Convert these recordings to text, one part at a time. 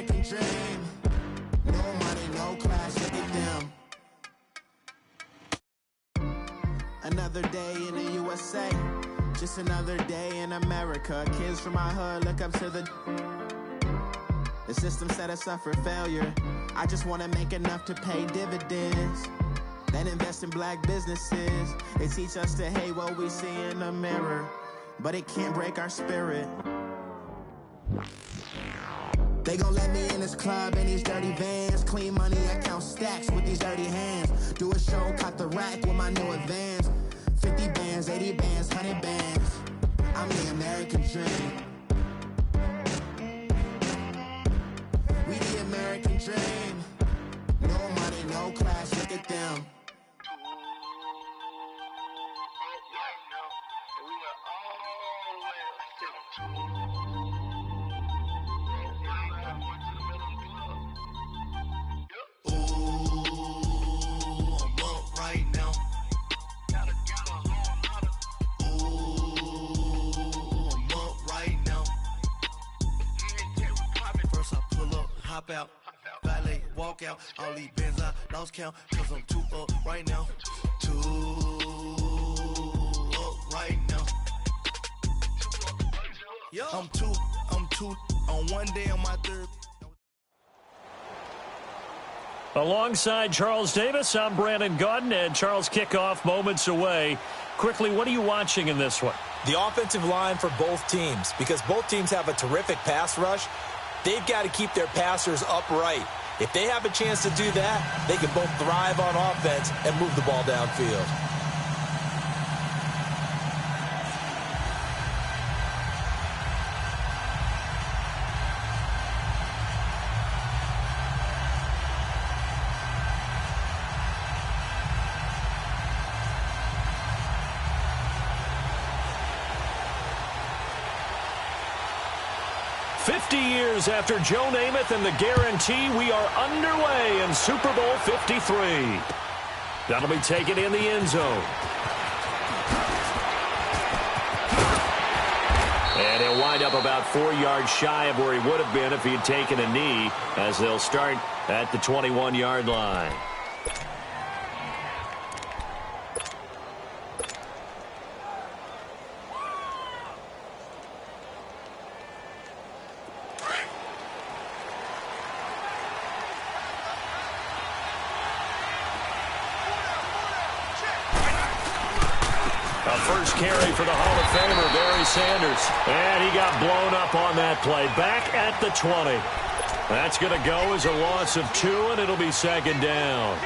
American dream. No money, no class, look at them. Another day in the USA, just another day in America. Kids from my hood look up to the system set us up for failure. I just want to make enough to pay dividends, then invest in black businesses. They teach us to hate what we see in the mirror, but it can't break our spirit. They gon' let me in this club in these dirty vans. Clean money, I count stacks with these dirty hands. Do a show, caught the rack with my new advance. 50 bands, 80 bands, 100 bands. I'm the American dream. We the American dream. No money, no class, look at them. Hop out, valet, walk out. All these bands I lost count, cause I'm too up right now. Too up right now. I'm too on one day on my third. Alongside Charles Davis, I'm Brandon Gaudin, and Charles, kickoff moments away. Quickly, what are you watching in this one? The offensive line for both teams, because both teams have a terrific pass rush. They've got to keep their passers upright. If they have a chance to do that, they can both thrive on offense and move the ball downfield. Years after Joe Namath and the guarantee, we are underway in Super Bowl 53. That'll be taken in the end zone. And he'll wind up about 4 yards shy of where he would have been if he had taken a knee, as they'll start at the 21-yard line. First carry for the Hall of Famer, Barry Sanders. And he got blown up on that play. Back at the 20. That's going to go as a loss of 2, and it'll be second down.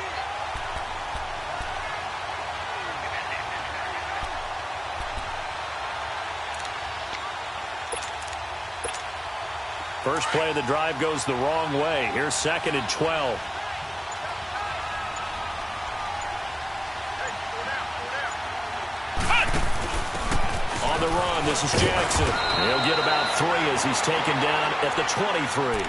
First play of the drive goes the wrong way. Here's second and 12. On the run, this is Jackson. He'll get about 3 as he's taken down at the 23.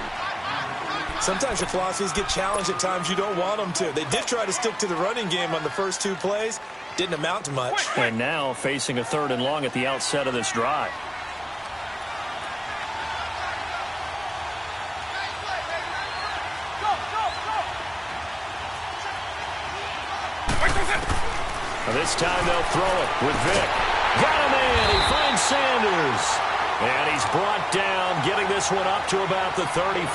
Sometimes your philosophies get challenged at times you don't want them to. They did try to stick to the running game on the first 2 plays. Didn't amount to much. And now facing a 3rd and long at the outset of this drive. This time they'll throw it with Vick. Got him in. He finds Sanders. And he's brought down, getting this one up to about the 35.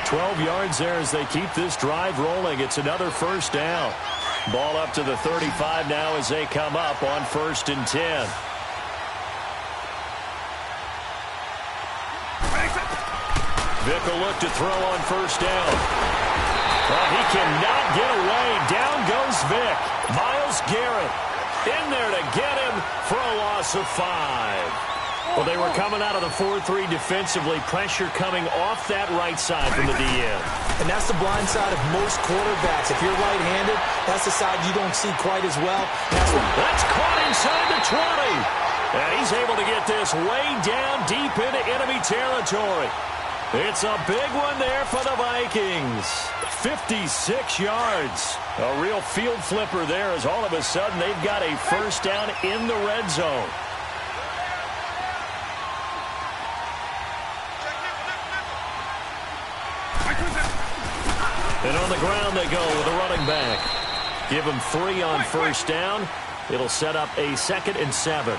12 yards there as they keep this drive rolling. It's another first down. Ball up to the 35 now as they come up on 1st and 10. Vick will look to throw on 1st down. Well, he cannot get away. Down goes Vick. Myles Garrett in there to get him for a loss of 5. Well, they were coming out of the 4-3 defensively. Pressure coming off that right side from the DN. And that's the blind side of most quarterbacks. If you're right-handed, that's the side you don't see quite as well. That's caught inside the 20. And he's able to get this way down deep into enemy territory. It's a big one there for the Vikings. 56 yards. A real field flipper there as all of a sudden they've got a first down in the red zone. And on the ground they go with a running back. Give him 3 on first down. It'll set up a 2nd and 7.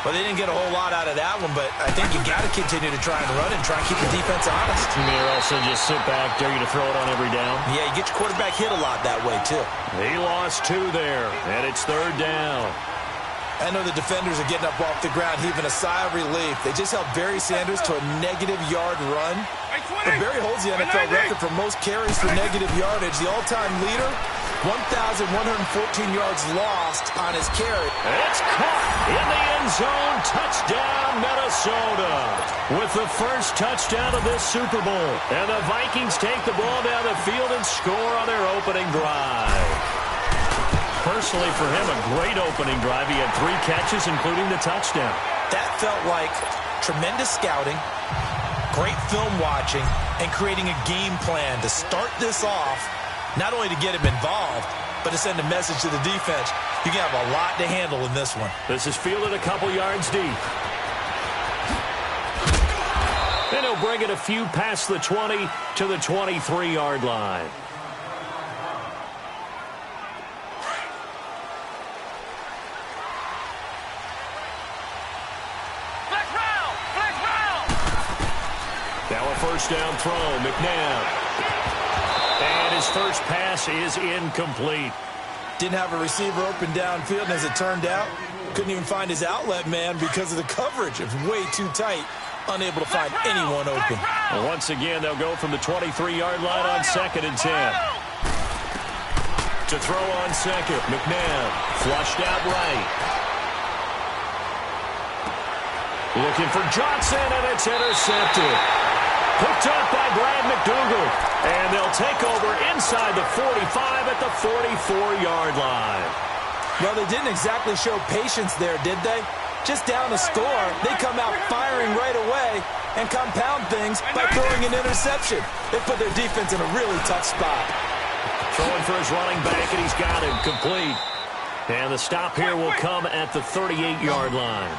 Well, they didn't get a whole lot out of that one, but I think you got to continue to try and run and try and keep the defense honest. You may also just sit back, dare you to throw it on every down. Yeah, you get your quarterback hit a lot that way, too. He lost 2 there, and it's 3rd down. I know the defenders are getting up off the ground, heaving a sigh of relief. They just held Barry Sanders to a -yard run. But Barry holds the NFL record for most carries for negative yardage. The all-time leader, 1,114 yards lost on his carry. It's caught in the end zone. Touchdown, Minnesota. With the first touchdown of this Super Bowl. And the Vikings take the ball down the field and score on their opening drive. Personally, for him, a great opening drive. He had 3 catches, including the touchdown. That felt like tremendous scouting, great film watching, and creating a game plan to start this off, not only to get him involved, but to send a message to the defense. You can have a lot to handle in this one. This is fielded a couple yards deep. And he'll bring it a few past the 20 to the 23-yard line. Now a first down throw, McNabb. And his first pass is incomplete. Didn't have a receiver open downfield, and as it turned out, couldn't even find his outlet man because of the coverage. It was way too tight, unable to find anyone open. Well, once again, they'll go from the 23-yard line on 2nd and 10. To throw on 2nd, McNabb flushed out right. Looking for Johnson, and it's intercepted. Hooked up by Brad McDougal. And they'll take over inside the 45 at the 44-yard line. Well, they didn't exactly show patience there, did they? Just down a score, they come out firing right away and compound things by throwing an interception. They put their defense in a really tough spot. Throwing for his running back, and he's got him complete. And the stop here will come at the 38-yard line.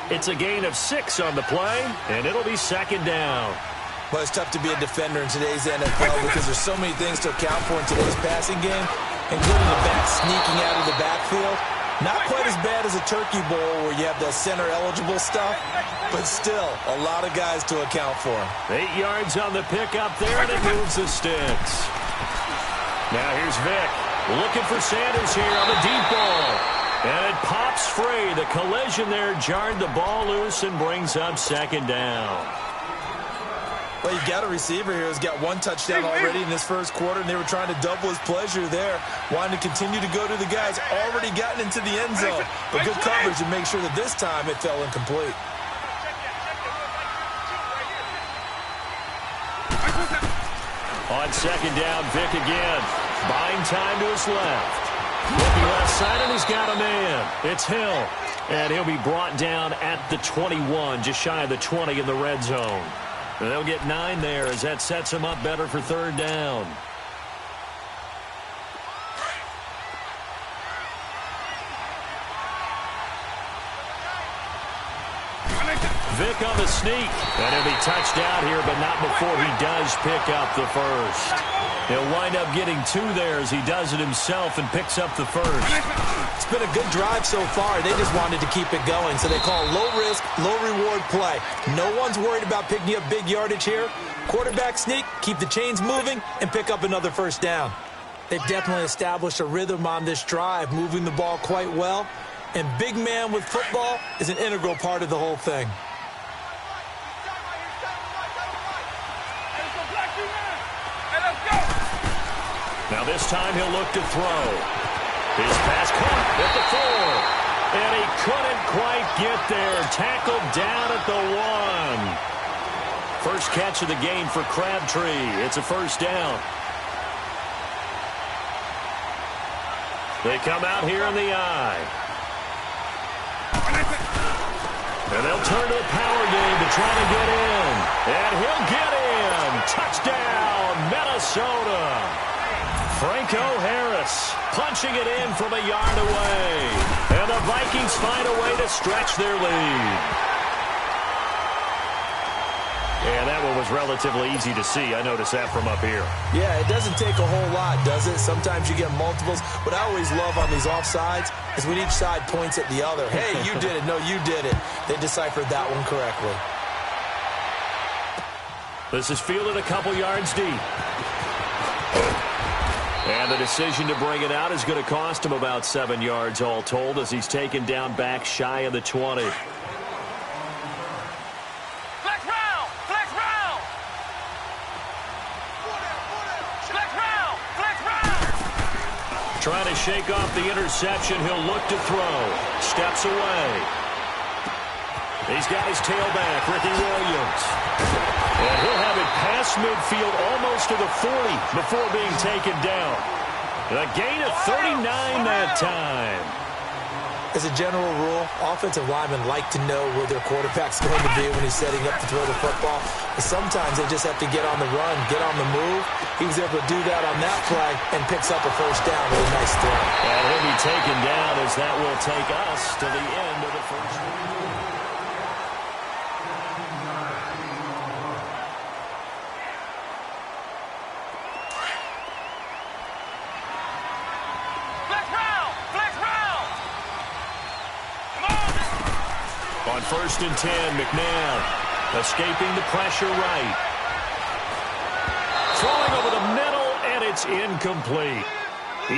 It's a gain of 6 on the play, and it'll be 2nd down. Well, it's tough to be a defender in today's NFL because there's so many things to account for in today's passing game, including the back sneaking out of the backfield. Not quite as bad as a turkey bowl where you have the center-eligible stuff, but still a lot of guys to account for. 8 yards on the pickup there, and it moves the sticks. Now here's Vick looking for Sanders here on the deep ball. And it pops free. The collision there jarred the ball loose and brings up 2nd down. Well, you've got a receiver here who's got 1 touchdown already in this first quarter, and they were trying to double his pleasure there, wanting to continue to go to the guys already gotten into the end zone. But good coverage to make sure that this time it fell incomplete. On 2nd down, Vick again. Buying time to his left. Looking left side, and he's got a man. It's Hill. And he'll be brought down at the 21, just shy of the 20 in the red zone. And they'll get 9 there as that sets him up better for 3rd down. Vick on the sneak. And he'll be touched out here, but not before he does pick up the first. He'll wind up getting 2 there as he does it himself and picks up the first. It's been a good drive so far. They just wanted to keep it going, so they call low-risk, low-reward play. No one's worried about picking up big yardage here. Quarterback sneak, keep the chains moving, and pick up another first down. They've definitely established a rhythm on this drive, moving the ball quite well. And big man with football is an integral part of the whole thing. Now this time he'll look to throw. His pass caught at the 4. And he couldn't quite get there. Tackled down at the 1. First catch of the game for Crabtree. It's a first down. They come out here in the eye. And they'll turn to the power game to try to get in. And he'll get in. Touchdown, Minnesota. Franco Harris punching it in from a yard away. And the Vikings find a way to stretch their lead. And that one was relatively easy to see. I noticed that from up here. Yeah, it doesn't take a whole lot, does it? Sometimes you get multiples. What I always love on these offsides is when each side points at the other. Hey, you did it. No, you did it. They deciphered that one correctly. This is fielded a couple yards deep. And the decision to bring it out is going to cost him about 7 yards all told as he's taken down back shy of the 20. Trying to shake off the interception. He'll look to throw. Steps away. He's got his tailback, Ricky Williams. And he'll have it past midfield almost to the 40 before being taken down. A gain of 39 that time. As a general rule, offensive linemen like to know where their quarterback's going to be when he's setting up to throw the football. But sometimes they just have to get on the run, get on the move. He was able to do that on that play and picks up a first down with a nice throw. And he'll be taken down as that will take us to the end of the first quarter. On 1st and 10, McNabb escaping the pressure right. Throwing over the middle, and it's incomplete.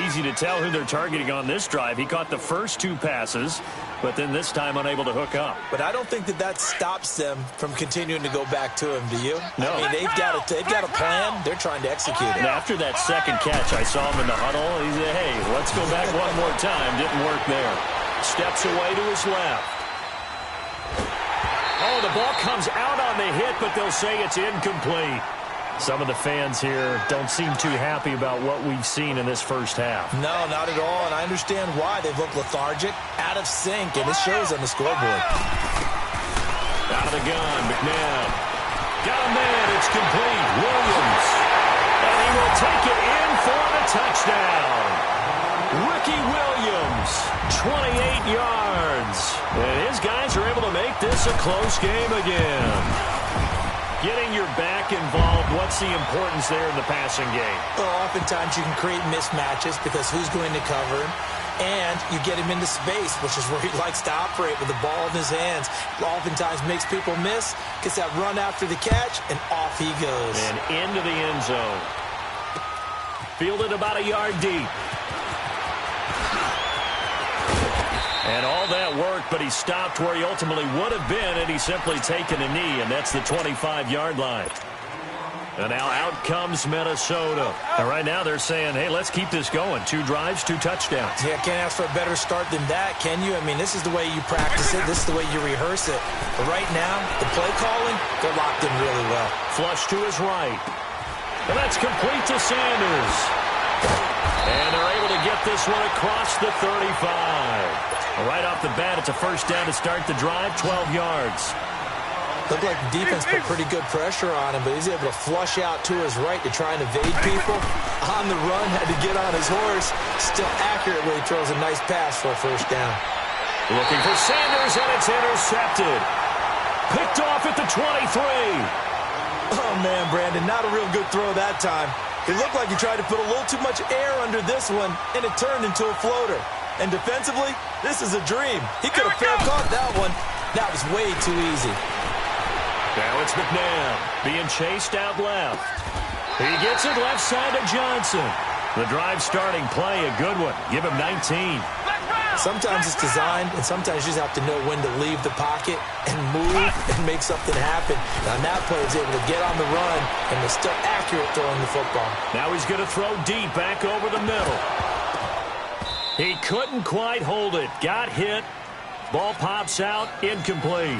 Easy to tell who they're targeting on this drive. He caught the first 2 passes, but then this time unable to hook up. But I don't think that stops them from continuing to go back to him, do you? No. I mean, they've got a plan. They're trying to execute it. And after that second catch, I saw him in the huddle. He said, hey, let's go back one more time. Didn't work there. Steps away to his left. Oh, the ball comes out on the hit, but they'll say it's incomplete. Some of the fans here don't seem too happy about what we've seen in this first half. No, not at all, and I understand why. They've looked lethargic, out of sync, and it shows on the scoreboard. Out of the gun, McNabb. Got a man, it's complete. Williams. And he will take it in for the touchdown. Ricky Williams, 28 yards. And his guys are able to make this a close game again. Getting your back involved, what's the importance there in the passing game? Well, oftentimes you can create mismatches because who's going to cover him? And you get him into space, which is where he likes to operate with the ball in his hands. Oftentimes makes people miss, gets that run after the catch, and off he goes. And into the end zone. Fielded about a yard deep. And all that work, but he stopped where he ultimately would have been, and he's simply taken a knee, and that's the 25-yard line. And now out comes Minnesota. And right now they're saying, hey, let's keep this going. 2 drives, 2 touchdowns. Yeah, can't ask for a better start than that, can you? I mean, this is the way you practice it. This is the way you rehearse it. But right now, the play calling, they're locked in really well. Flush to his right. And that's complete to Sanders. And they're able to get this one across the 35. Right off the bat, it's a first down to start the drive, 12 yards. Looked like the defense put pretty good pressure on him, but he's able to flush out to his right to try and evade people. On the run, had to get on his horse. Still accurately throws a nice pass for a first down. Looking for Sanders, and it's intercepted. Picked off at the 23. Oh, man, Brandon, not a real good throw that time. It looked like he tried to put a little too much air under this one, and it turned into a floater. And defensively, this is a dream. He could have fair caught that one. That was way too easy. Now it's McNabb being chased out left. He gets it left side to Johnson. The drive starting play, a good one. Give him 19. Sometimes it's designed, and sometimes you just have to know when to leave the pocket and move and make something happen. Now, that player is able to get on the run, and they're still accurate throwing the football. Now he's going to throw deep back over the middle. He couldn't quite hold it. Got hit. Ball pops out. Incomplete.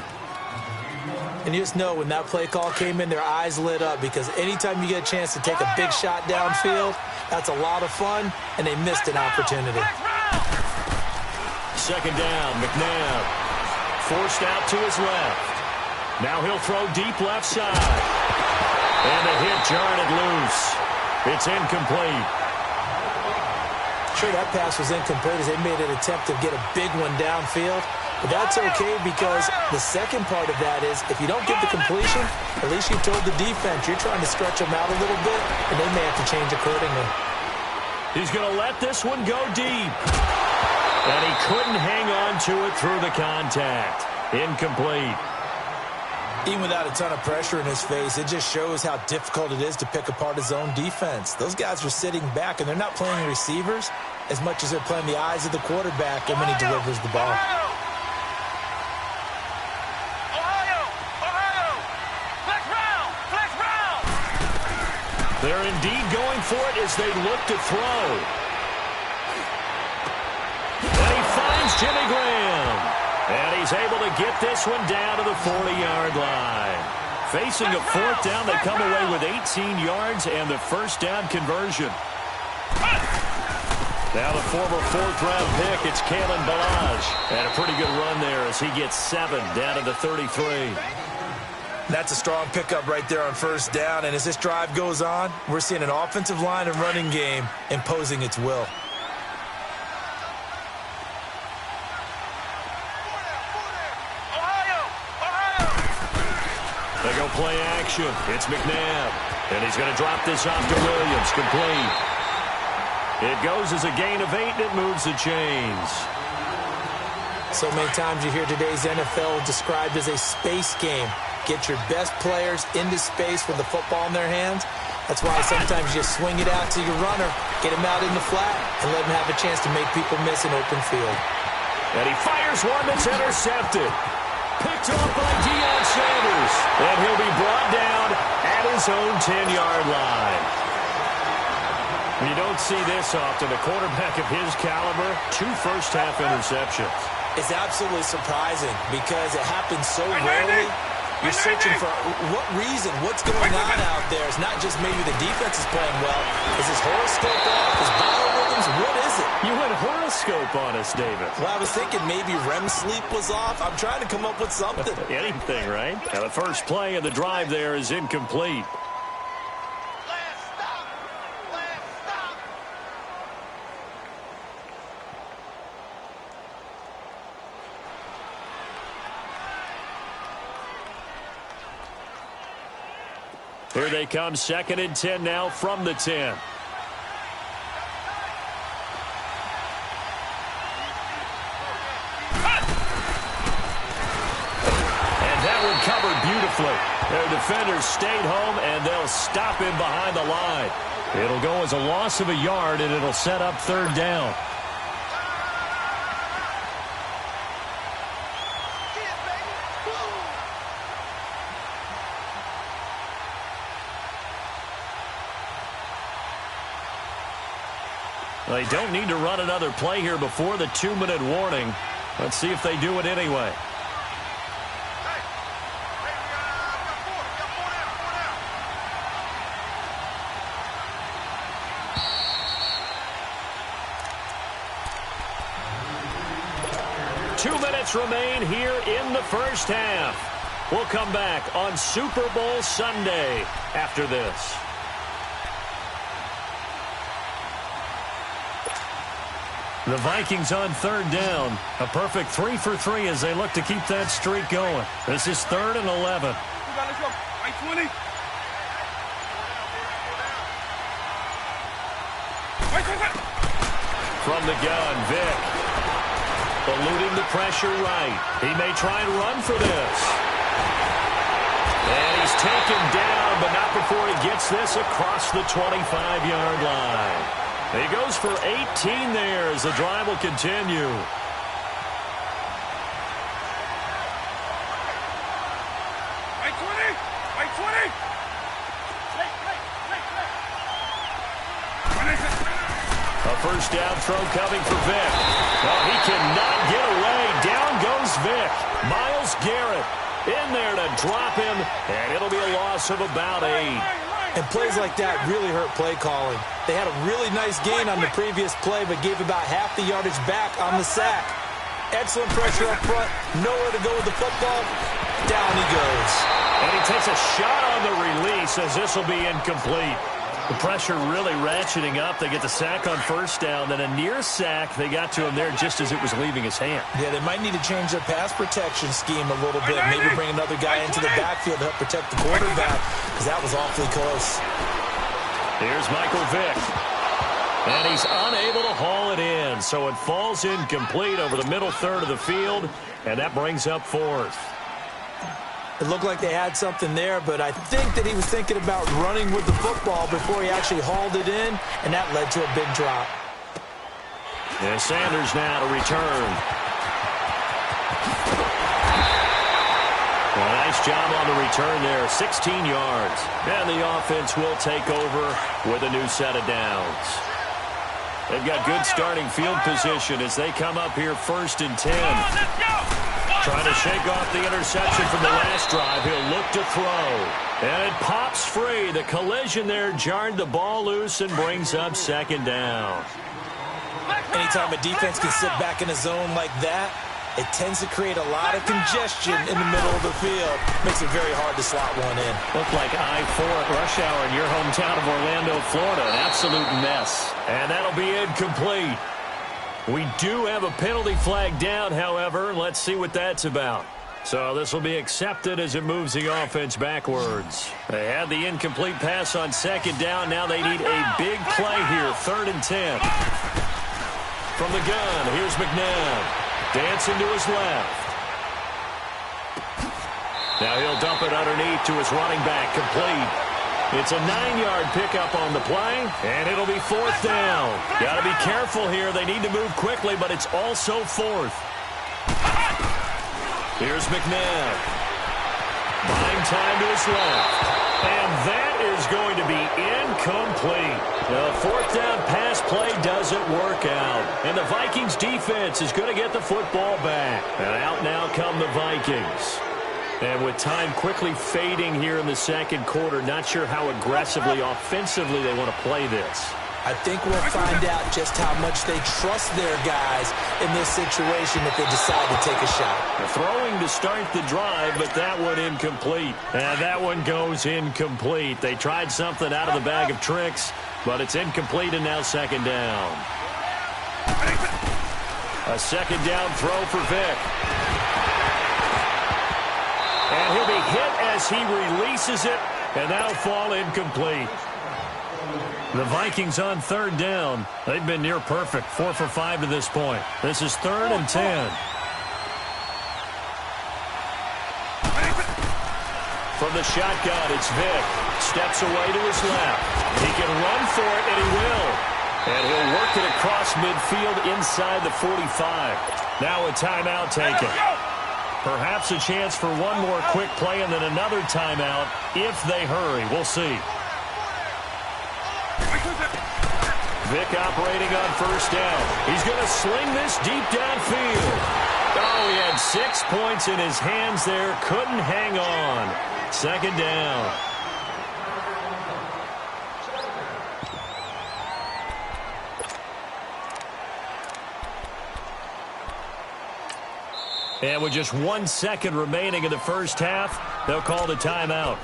And you just know when that play call came in, their eyes lit up because anytime you get a chance to take a big shot downfield, that's a lot of fun, and they missed an opportunity. Second down, McNabb. Forced out to his left. Now he'll throw deep left side. And the hit jarred it loose. It's incomplete. Sure, that pass was incomplete as they made an attempt to get a big one downfield. But that's okay because the second part of that is if you don't get the completion, at least you told the defense you're trying to stretch them out a little bit, and they may have to change accordingly. He's going to let this one go deep. And he couldn't hang on to it through the contact. Incomplete. Even without a ton of pressure in his face, it just shows how difficult it is to pick apart his own defense. Those guys are sitting back, and they're not playing receivers as much as they're playing the eyes of the quarterback and when he delivers the ball. They're indeed going for it as they look to throw. And he finds Jimmy Graham. And he's able to get this one down to the 40-yard line. Facing a fourth down, they come away with 18 yards and the first down conversion. Now the former fourth-round pick, it's Kalen Ballage. And a pretty good run there as he gets 7 down to the 33. That's a strong pickup right there on first down. And as this drive goes on, we're seeing an offensive line and running game imposing its will. They go play action. It's McNabb. And he's going to drop this off to Williams. Complete. It goes as a gain of 8, and it moves the chains. So many times you hear today's NFL described as a space game. Get your best players into space with the football in their hands. That's why sometimes you just swing it out to your runner, get him out in the flat, and let him have a chance to make people miss an open field. And he fires one that's intercepted. Picked off by Deion Sanders. And he'll be brought down at his own 10-yard line. You don't see this often. A quarterback of his caliber, 2 first-half interceptions. It's absolutely surprising because it happens so rarely. You're searching for what reason, what's going on out there. It's not just maybe the defense is playing well. Is his horoscope off? His biorhythms? What is it? You went horoscope on us, David. Well, I was thinking maybe REM sleep was off. I'm trying to come up with something. Anything, right? Now the first play of the drive there is incomplete. Here they come, 2nd and 10 now from the 10. And that one covered beautifully. Their defenders stayed home, and they'll stop him behind the line. It'll go as a loss of a yard, and it'll set up 3rd down. They don't need to run another play here before the 2-minute warning. Let's see if they do it anyway. Two minutes remain here in the first half. We'll come back on Super Bowl Sunday after this. The Vikings on 3rd down. A perfect 3 for 3 as they look to keep that streak going. This is 3rd and 11. Let's go. Right 20. From the gun, Vic. Eluding the pressure right. He may try and run for this. And he's taken down, but not before he gets this across the 25-yard line. He goes for 18 there as the drive will continue. Right 20. Right 20. A first down throw coming for Vic. Oh, he cannot get away. Down goes Vic. Myles Garrett in there to drop him, and it'll be a loss of about 8. And plays like that really hurt play calling. They had a really nice gain on the previous play, but gave about half the yardage back on the sack. Excellent pressure up front. Nowhere to go with the football. Down he goes. And he takes a shot on the release as this will be incomplete. The pressure really ratcheting up. They get the sack on first down, then a near sack. They got to him there just as it was leaving his hand. Yeah, they might need to change their pass protection scheme a little bit. Maybe bring another guy into the backfield to help protect the quarterback, because that was awfully close. Here's Michael Vick. And he's unable to haul it in, so it falls incomplete over the middle third of the field, and that brings up fourth. It looked like they had something there, but I think that he was thinking about running with the football before he actually hauled it in, and that led to a big drop. And Sanders now to return. Well, nice job on the return there, 16 yards. And the offense will take over with a new set of downs. They've got good starting field position as they come up here 1st and 10. Trying to shake off the interception from the last drive. He'll look to throw. And it pops free. The collision there jarred the ball loose and brings up 2nd down. Anytime a defense can sit back in a zone like that, it tends to create a lot of congestion in the middle of the field. Makes it very hard to slot one in. Looked like I-4 at rush hour in your hometown of Orlando, Florida. An absolute mess. And that'll be incomplete. We do have a penalty flag down, however. Let's see what that's about. So this will be accepted as it moves the offense backwards. They had the incomplete pass on 2nd down. Now they need a big play here, 3rd and 10. From the gun, here's McNabb. Dancing to his left. Now he'll dump it underneath to his running back, complete. It's a 9-yard pickup on the play, and it'll be 4th down. Got to be careful here. They need to move quickly, but it's also 4th. Here's McNabb. Buying time to his left. And that is going to be incomplete. The 4th down pass play doesn't work out. And the Vikings defense is going to get the football back. And out now come the Vikings. And with time quickly fading here in the 2nd quarter, not sure how aggressively, offensively they want to play this. I think we'll find out just how much they trust their guys in this situation if they decide to take a shot. They're throwing to start the drive, but that one incomplete. And that one goes incomplete. They tried something out of the bag of tricks, but it's incomplete and now 2nd down. A 2nd down throw for Vick. And he'll be hit as he releases it, and that'll fall incomplete. The Vikings on 3rd down. They've been near perfect, 4 for 5 to this point. This is 3rd and 10. From the shotgun, it's Vick. Steps away to his left. He can run for it, and he will. And he'll work it across midfield inside the 45. Now a timeout taken. Perhaps a chance for one more quick play and then another timeout if they hurry. We'll see. Vick operating on 1st down. He's going to sling this deep downfield. Oh, he had 6 points in his hands there. Couldn't hang on. 2nd down. And with just 1 second remaining in the first half, they'll call the timeout.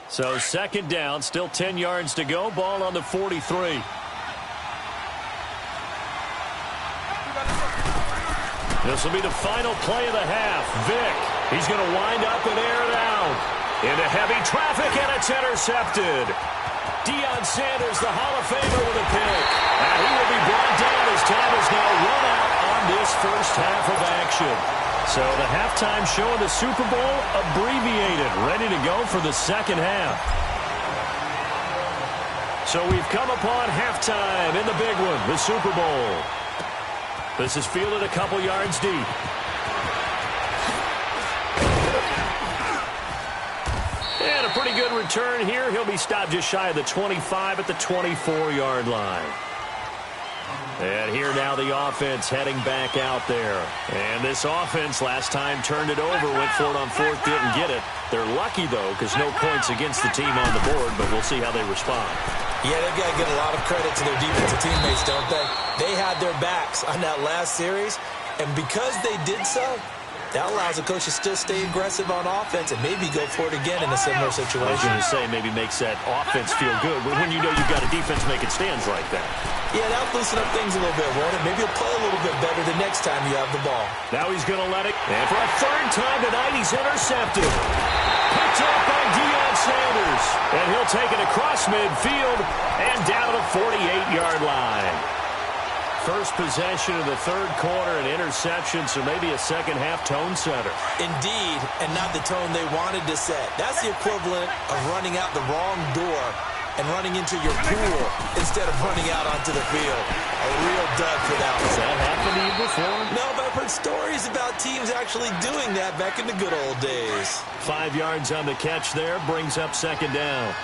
So 2nd down, still 10 yards to go. Ball on the 43. This will be the final play of the half. Vick, he's going to wind up and air it out. Into heavy traffic, and it's intercepted. Deion Sanders, the Hall of Famer, with a pick. And he will be brought down as time is now run out on this first half of action. So the halftime show of the Super Bowl abbreviated, ready to go for the 2nd half. So we've come upon halftime in the big one, the Super Bowl. This is fielded a couple yards deep. And a pretty good return here. He'll be stopped just shy of the 25 at the 24-yard line. And here now the offense heading back out there. And this offense last time turned it over, went for it on fourth, didn't get it. They're lucky, though, because no points against the team on the board, but we'll see how they respond. Yeah, they've got to give a lot of credit to their defensive teammates, don't they? They had their backs on that last series, and because they did so, that allows the coach to still stay aggressive on offense and maybe go for it again in a similar situation. I was going to say, maybe makes that offense feel good when you know you've got a defense making stands like that. Yeah, that'll loosen up things a little bit, won't it? Maybe he'll play a little bit better the next time you have the ball. Now he's going to let it. And for a third time tonight, he's intercepted. Picked up by Deion Sanders. And he'll take it across midfield and down to the 48-yard line. First possession of the third quarter, an interception, so maybe a second-half tone setter. Indeed, and not the tone they wanted to set. That's the equivalent of running out the wrong door and running into your pool instead of running out onto the field. A real dud for that one. Has that happened to you before? No, but I've heard stories about teams actually doing that back in the good old days. 5 yards on the catch there, brings up second down.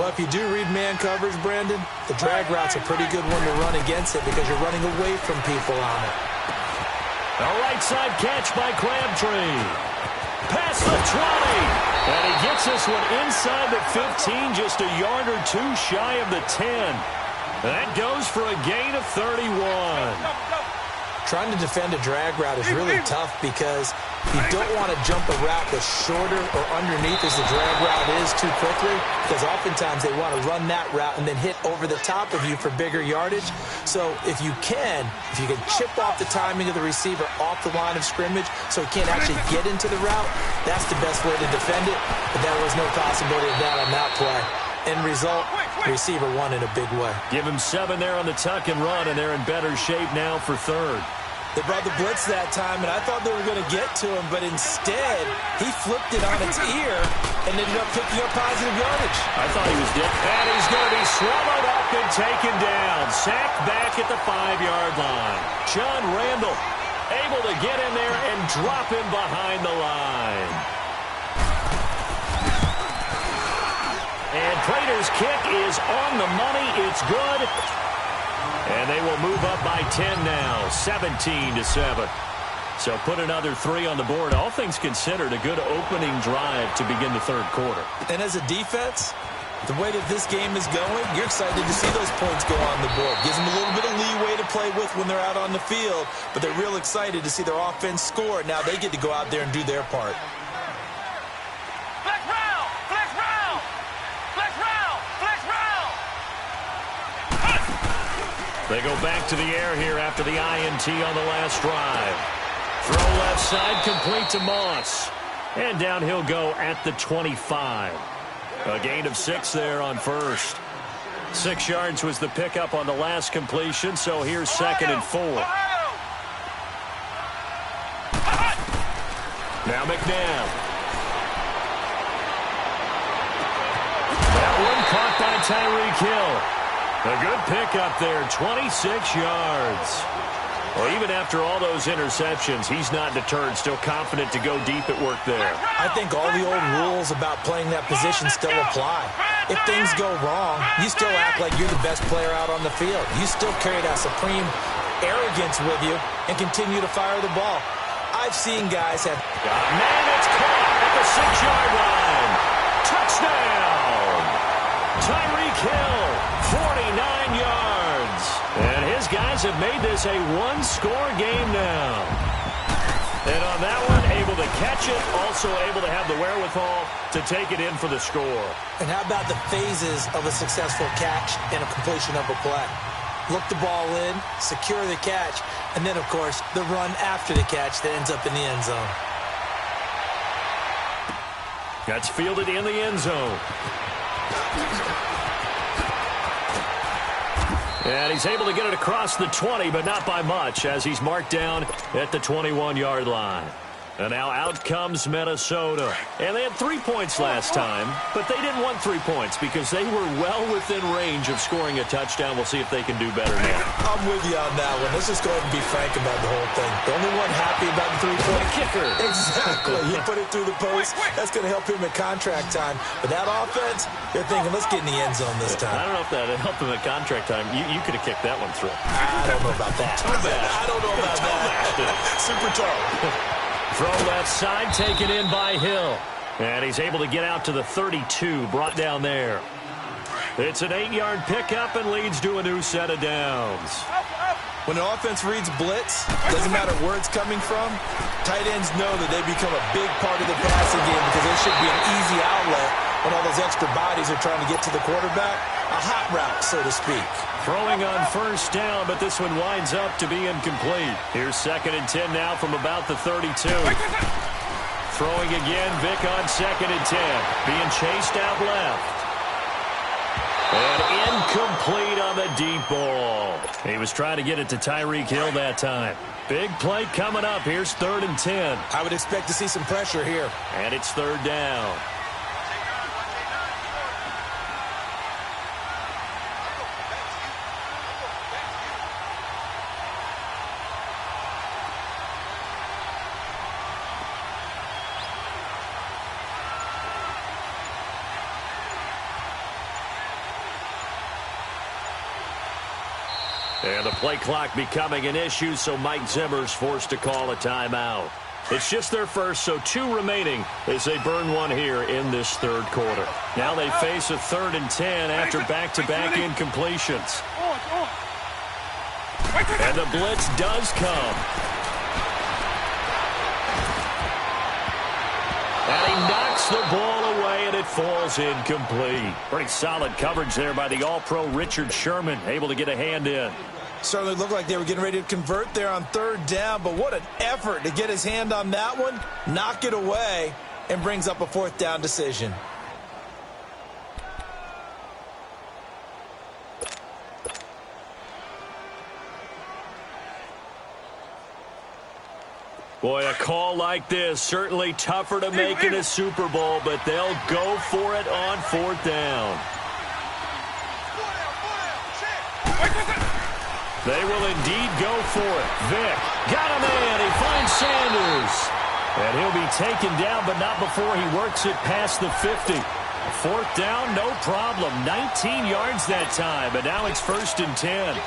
Well, if you do read man coverage, Brandon, the drag route's a pretty good one to run against it because you're running away from people on it. A right side catch by Crabtree. Past the 20. And he gets this one inside the 15, just a yard or two shy of the 10. That goes for a gain of 31. Trying to defend a drag route is really tough because you don't want to jump a route that's shorter or underneath as the drag route is too quickly, because oftentimes they want to run that route and then hit over the top of you for bigger yardage. So if you can chip off the timing of the receiver off the line of scrimmage so he can't actually get into the route, that's the best way to defend it. But there was no possibility of that on that play. End result, receiver won in a big way. Give him 7 there on the tuck and run, and they're in better shape now for third. They brought the blitz that time, and I thought they were going to get to him, but instead, he flipped it on its ear and ended up picking up positive yardage. I thought he was dead. And he's going to be swallowed up and taken down. Sacked back at the 5-yard line. John Randall able to get in there and drop him behind the line. And Prater's kick is on the money. It's good. And they will move up by 10 now, 17-7. So put another 3 on the board. All things considered, a good opening drive to begin the third quarter. And as a defense, the way that this game is going, you're excited to see those points go on the board. Gives them a little bit of leeway to play with when they're out on the field, but they're real excited to see their offense score. Now they get to go out there and do their part. They go back to the air here after the INT on the last drive. Throw left side, complete to Moss. And down he'll go at the 25. A gain of 6 there on first. 6 yards was the pickup on the last completion, so here's 2nd and 4. Now McNabb. That one caught by Tyreek Hill. A good pickup there, 26 yards. Well, even after all those interceptions, he's not deterred, still confident to go deep at work there. I think all the old rules about playing that position still apply. If things go wrong, you still act like you're the best player out on the field. You still carry that supreme arrogance with you and continue to fire the ball. I've seen guys have... Man, it's caught at the 6-yard line. Touchdown! Tyreek Hill, 49 yards. And his guys have made this a one-score game now. And on that one, able to catch it, also able to have the wherewithal to take it in for the score. And how about the phases of a successful catch and a completion of a play? Look the ball in, secure the catch, and then, of course, the run after the catch that ends up in the end zone. That's fielded in the end zone. And he's able to get it across the 20, but not by much, as he's marked down at the 21-yard line. And now out comes Minnesota. And they had 3 points last time, but they didn't want 3 points because they were well within range of scoring a touchdown. We'll see if they can do better now. I'm with you on that one. Let's just go ahead and be frank about the whole thing. The only one happy about the 3-point kicker. Exactly. He put it through the post. That's going to help him at contract time. But that offense, they're thinking, let's get in the end zone this time. I don't know if that helped him at contract time. You could have kicked that one through. I don't know about that. I don't know about that. Super tall. Throw left side, taken in by Hill. And he's able to get out to the 32, brought down there. It's an 8-yard pickup and leads to a new set of downs. When an offense reads blitz, doesn't matter where it's coming from, tight ends know that they become a big part of the passing game because it should be an easy outlet when all those extra bodies are trying to get to the quarterback. A hot route, so to speak. Throwing on first down, but this one winds up to be incomplete. Here's 2nd and 10 now from about the 32. Throwing again, Vic on 2nd and 10. Being chased out left. And incomplete on the deep ball. He was trying to get it to Tyreek Hill that time. Big play coming up. Here's 3rd and 10. I would expect to see some pressure here. And it's 3rd down. And the play clock becoming an issue, so Mike Zimmer's forced to call a timeout. It's just their first, so 2 remaining as they burn one here in this 3rd quarter. Now they face a 3rd and 10 after back-to-back incompletions. And the blitz does come. And he knocks the ball away, and it falls incomplete. Pretty solid coverage there by the All-Pro Richard Sherman, able to get a hand in. Certainly looked like they were getting ready to convert there on 3rd down, but what an effort to get his hand on that one, knock it away, and brings up a 4th down decision. Boy, a call like this, certainly tougher to make in a Super Bowl, but they'll go for it on 4th down. They will indeed go for it. Vic got a man. He finds Sanders. And he'll be taken down, but not before he works it past the 50. 4th down, no problem. 19 yards that time, but now it's 1st and 10.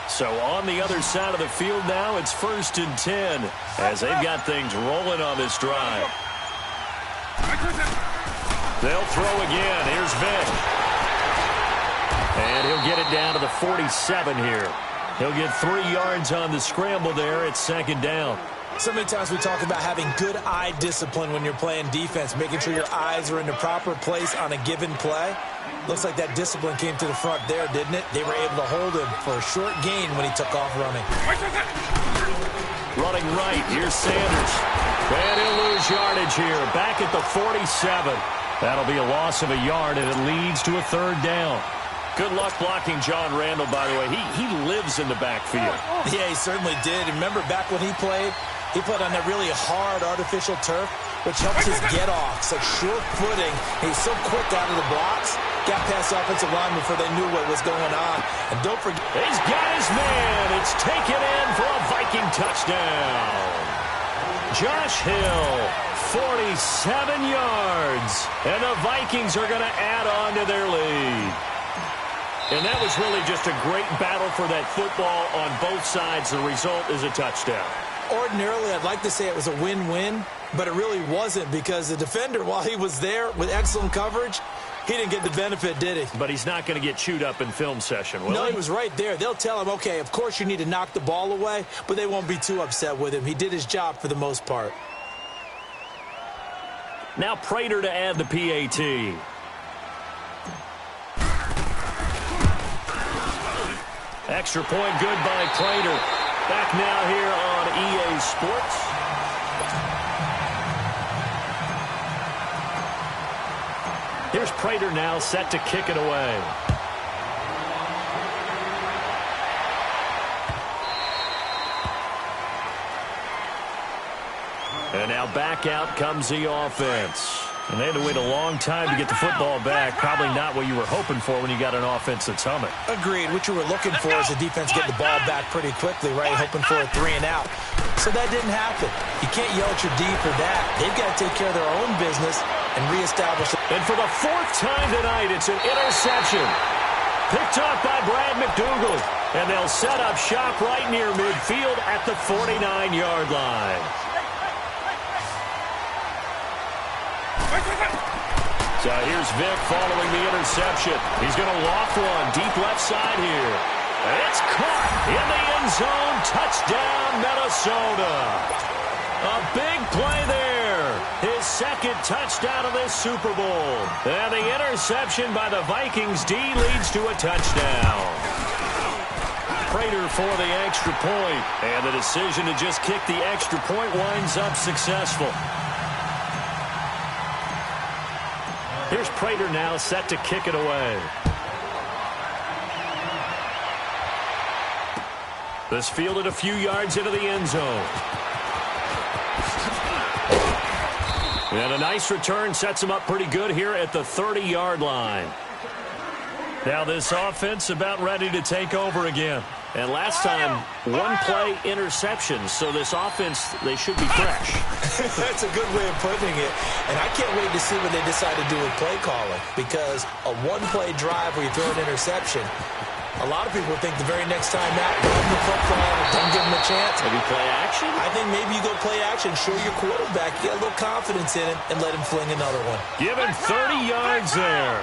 So on the other side of the field now, it's 1st and 10 as they've got things rolling on this drive. They'll throw again. Here's Vic. And he'll get it down to the 47 here. He'll get 3 yards on the scramble there. It's 2nd down. So many times we talk about having good eye discipline when you're playing defense, making sure your eyes are in the proper place on a given play. Looks like that discipline came to the front there, didn't it? They were able to hold him for a short gain when he took off running. Running right, here's Sanders. And he'll lose yardage here. Back at the 47. That'll be a loss of a yard, and it leads to a 3rd down. Good luck blocking John Randall, by the way. He lives in the backfield. Yeah, he certainly did. Remember back when he played on that really hard artificial turf, which helps his get-offs, like short footing. He's so quick out of the blocks. Got past the offensive line before they knew what was going on. And don't forget, he's got his man. It's taken in for a Viking touchdown. Josh Hill, 47 yards. And the Vikings are going to add on to their lead. And that was really just a great battle for that football on both sides. The result is a touchdown. Ordinarily, I'd like to say it was a win-win, but it really wasn't because the defender, while he was there with excellent coverage, he didn't get the benefit, did he? But he's not going to get chewed up in film session, will he? No, he was right there. They'll tell him, okay, of course you need to knock the ball away, but they won't be too upset with him. He did his job for the most part. Now Prater to add the PAT. Extra point good by Prater. Back now here on EA Sports. Here's Prater now set to kick it away. And now back out comes the offense. And they had to wait a long time to get the football back. Probably not what you were hoping for when you got an offense that's humming. Agreed. What you were looking for is the defense getting the ball back pretty quickly, right? Hoping for a 3 and out. So that didn't happen. You can't yell at your D for that. They've got to take care of their own business and reestablish it. And for the 4th time tonight, it's an interception. Picked off by Brad McDougal. And they'll set up shop right near midfield at the 49-yard line. So here's Vic following the interception. He's going to loft one deep left side here. And it's caught in the end zone. Touchdown, Minnesota. A big play there. His 2nd touchdown of this Super Bowl. And the interception by the Vikings D leads to a touchdown. Prater for the extra point. And the decision to just kick the extra point winds up successful. Here's Prater now set to kick it away. This fielded a few yards into the end zone. And a nice return sets him up pretty good here at the 30-yard line. Now this offense about ready to take over again. And last time, 1-play interceptions. So this offense, they should be fresh. That's a good way of putting it. And I can't wait to see what they decide to do with play calling. Because a 1-play drive where you throw an interception, a lot of people think the very next time out, run the football, don't give them a chance. Maybe play action? I think maybe you go play action, show your quarterback, get a little confidence in him, and let him fling another one. Give him 30 yards there.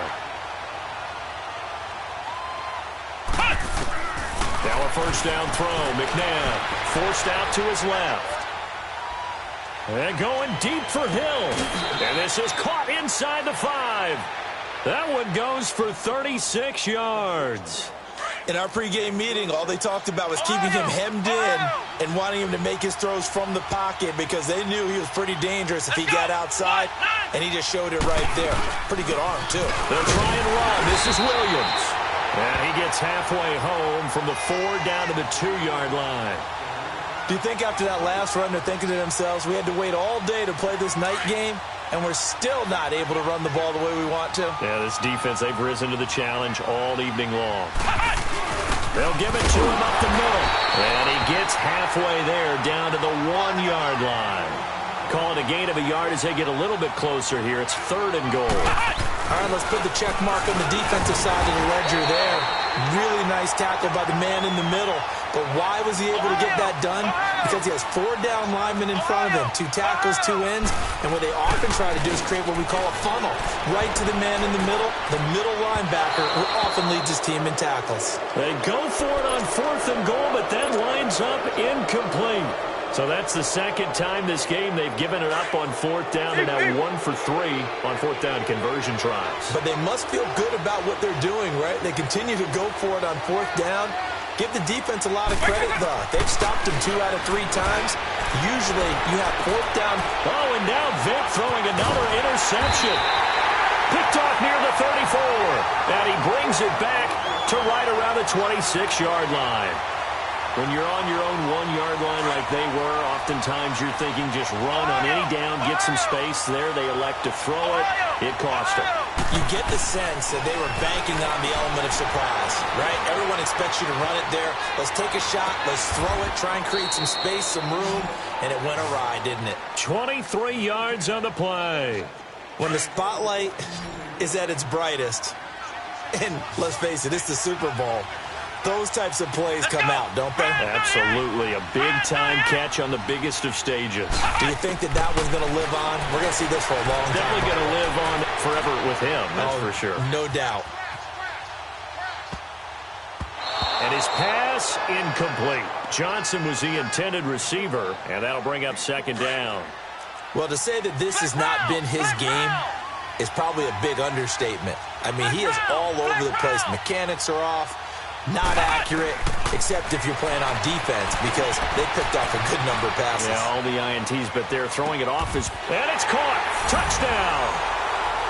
Now a first down throw. McNabb forced out to his left. And going deep for Hill. And this is caught inside the 5. That one goes for 36 yards. In our pregame meeting, all they talked about was keeping him hemmed in and wanting him to make his throws from the pocket because they knew he was pretty dangerous if he got outside, and he just showed it right there. Pretty good arm, too. They'll try and run. This is Williams. And he gets halfway home from the 4 down to the 2-yard line. Do you think after that last run they're thinking to themselves, we had to wait all day to play this night game, and we're still not able to run the ball the way we want to? Yeah, this defense, they've risen to the challenge all evening long. They'll give it to him up the middle. And he gets halfway there down to the 1-yard line. Call it a gain of a yard as they get a little bit closer here. It's 3rd and goal. All right, let's put the check mark on the defensive side of the ledger there. Really nice tackle by the man in the middle. But why was he able to get that done? Because he has 4 down linemen in front of him, 2 tackles, 2 ends. And what they often try to do is create what we call a funnel. Right to the man in the middle linebacker, who often leads his team in tackles. They go for it on 4th and goal, but that lines up incomplete. So that's the 2nd time this game they've given it up on 4th down, and now 1 for 3 on 4th down conversion tries. But they must feel good about what they're doing, right? They continue to go for it on 4th down. Give the defense a lot of credit, though. They've stopped him 2 out of 3 times. Usually you have 4th down. Oh, and now Vic throwing another interception. Picked off near the 34. And he brings it back to right around the 26-yard line. When you're on your own 1-yard line like they were, oftentimes you're thinking just run on any down, get some space there. They elect to throw it. It cost them. You get the sense that they were banking on the element of surprise, right? Everyone expects you to run it there. Let's take a shot. Let's throw it. Try and create some space, some room. And it went awry, didn't it? 23 yards on the play. When the spotlight is at its brightest, and let's face it, it's the Super Bowl, those types of plays come out, don't they? Absolutely. A big-time catch on the biggest of stages. Do you think that one's going to live on? We're going to see this for a long time. Definitely going to live on forever with him, that's for sure. No doubt. And his pass incomplete. Johnson was the intended receiver, and that'll bring up 2nd down. Well, to say that this has not been his game is probably a big understatement. I mean, he is all over the place. Mechanics are off. Not accurate, except if you're playing on defense, because they picked off a good number of passes. Yeah, all the INTs, but they're throwing it off his... And it's caught! Touchdown!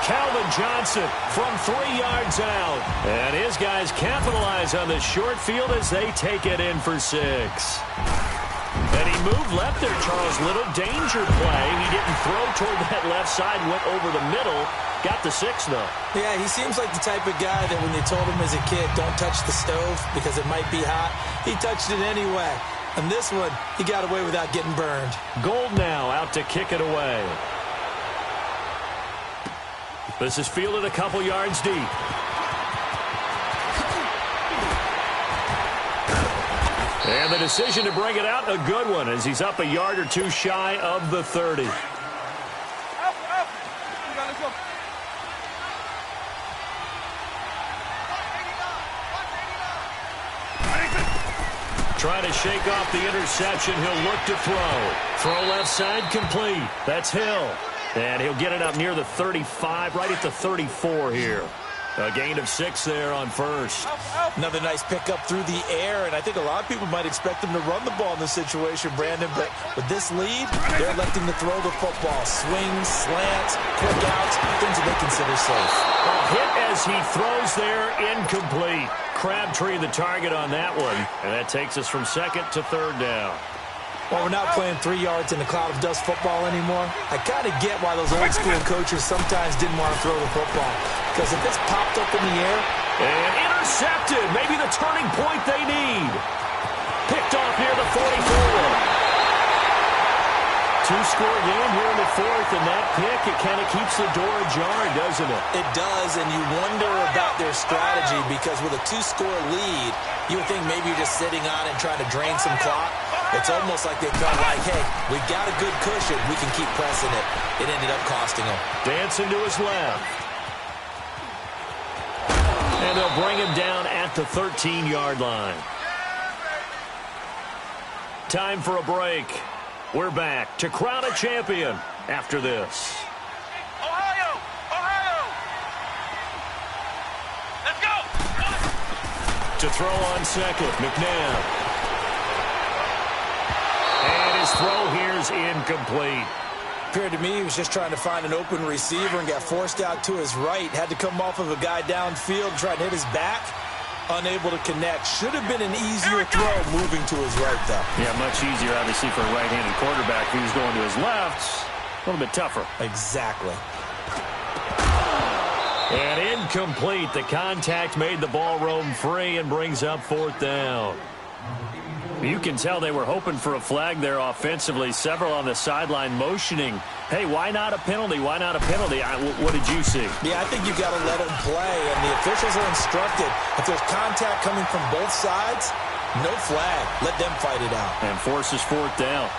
Calvin Johnson from 3 yards out. And his guys capitalize on the short field as they take it in for 6. And he move left there, Charles. Little danger play. He didn't throw toward that left side, went over the middle. Got the 6, though. Yeah, he seems like the type of guy that when they told him as a kid, don't touch the stove because it might be hot, he touched it anyway. And this one, he got away without getting burned. Gold now out to kick it away. This is fielded a couple yards deep. And the decision to bring it out, a good one, as he's up a yard or two shy of the 30. Up. Let's go. Trying to shake off the interception. He'll look to throw. Throw left side complete. That's Hill. And he'll get it up near the 35, right at the 34 here. A gain of 6 there on first. Another nice pickup through the air, and I think a lot of people might expect him to run the ball in this situation, Brandon, but with this lead, they're electing to throw the football. Swings, slants, quick outs, things that they consider safe. A hit as he throws there, incomplete. Crabtree the target on that one, and that takes us from 2nd to 3rd down. Well, we're not playing 3 yards in a cloud of dust football anymore. I kind of get why those old school coaches sometimes didn't want to throw the football. Because if it's popped up in the air. And intercepted. Maybe the turning point they need. Picked off near the 44. Two-score game here in the 4th, and that pick, it kind of keeps the door ajar, doesn't it? It does, and you wonder about their strategy because with a 2-score lead, you would think maybe you're just sitting on and trying to drain some clock. It's almost like they felt like, hey, we've got a good cushion. We can keep pressing it. It ended up costing them. Dancing to his left. And they'll bring him down at the 13-yard line. Time for a break. We're back to crown a champion after this. Ohio! Let's go! To throw on second, McNabb. And his throw here's incomplete. Appeared to me he was just trying to find an open receiver and got forced out to his right. Had to come off of a guy downfield, try to hit his back. Unable to connect. Should have been an easier throw moving to his right, though. Yeah, much easier, obviously, for a right-handed quarterback who's going to his left. A little bit tougher. Exactly. And incomplete. The contact made the ball roam free and brings up 4th down. You can tell they were hoping for a flag there offensively. Several on the sideline motioning. Hey, why not a penalty? Why not a penalty? What did you see? Yeah, I think you got to let them play, and the officials are instructed. If there's contact coming from both sides, no flag. Let them fight it out. And forces 4th down.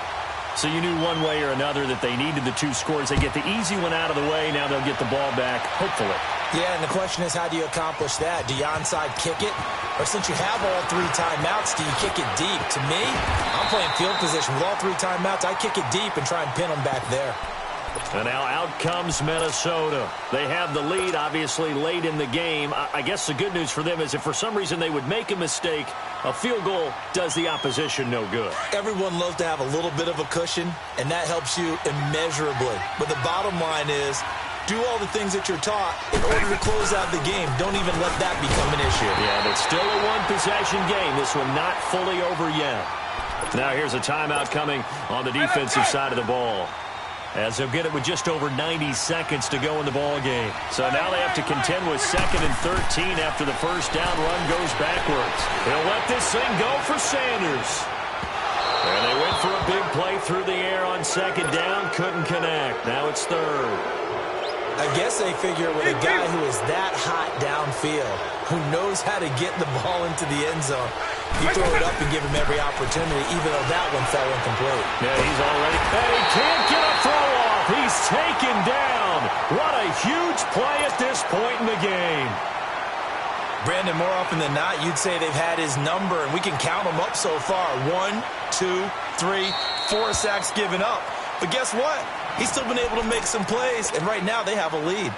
So you knew one way or another that they needed the 2 scores. They get the easy one out of the way. Now they'll get the ball back, hopefully. Yeah, and the question is, how do you accomplish that? Do you onside kick it? Or since you have all 3 timeouts, do you kick it deep? To me, I'm playing field position. With all 3 timeouts, I kick it deep and try and pin them back there. And now out comes Minnesota. They have the lead, obviously, late in the game. I guess the good news for them is if for some reason they would make a mistake, a field goal does the opposition no good. Everyone loves to have a little bit of a cushion, and that helps you immeasurably. But the bottom line is, do all the things that you're taught in order to close out the game. Don't even let that become an issue. Yeah, but still a one-possession game. This one not fully over yet. Now here's a timeout coming on the defensive side of the ball, as they'll get it with just over 90 seconds to go in the ball game. So now they have to contend with 2nd and 13 after the first down run goes backwards. They'll let this thing go for Sanders. And they went for a big play through the air on 2nd down. Couldn't connect. Now it's 3rd. I guess they figure with a guy who is that hot downfield, who knows how to get the ball into the end zone, you throw it up and give him every opportunity, even though that one fell incomplete. Yeah, he's already... And he can't get a throw off. He's taken down. What a huge play at this point in the game. Brandon, more often than not, you'd say they've had his number, and we can count them up so far. 1, 2, 3, 4 sacks given up. But guess what? He's still been able to make some plays, and right now they have a lead.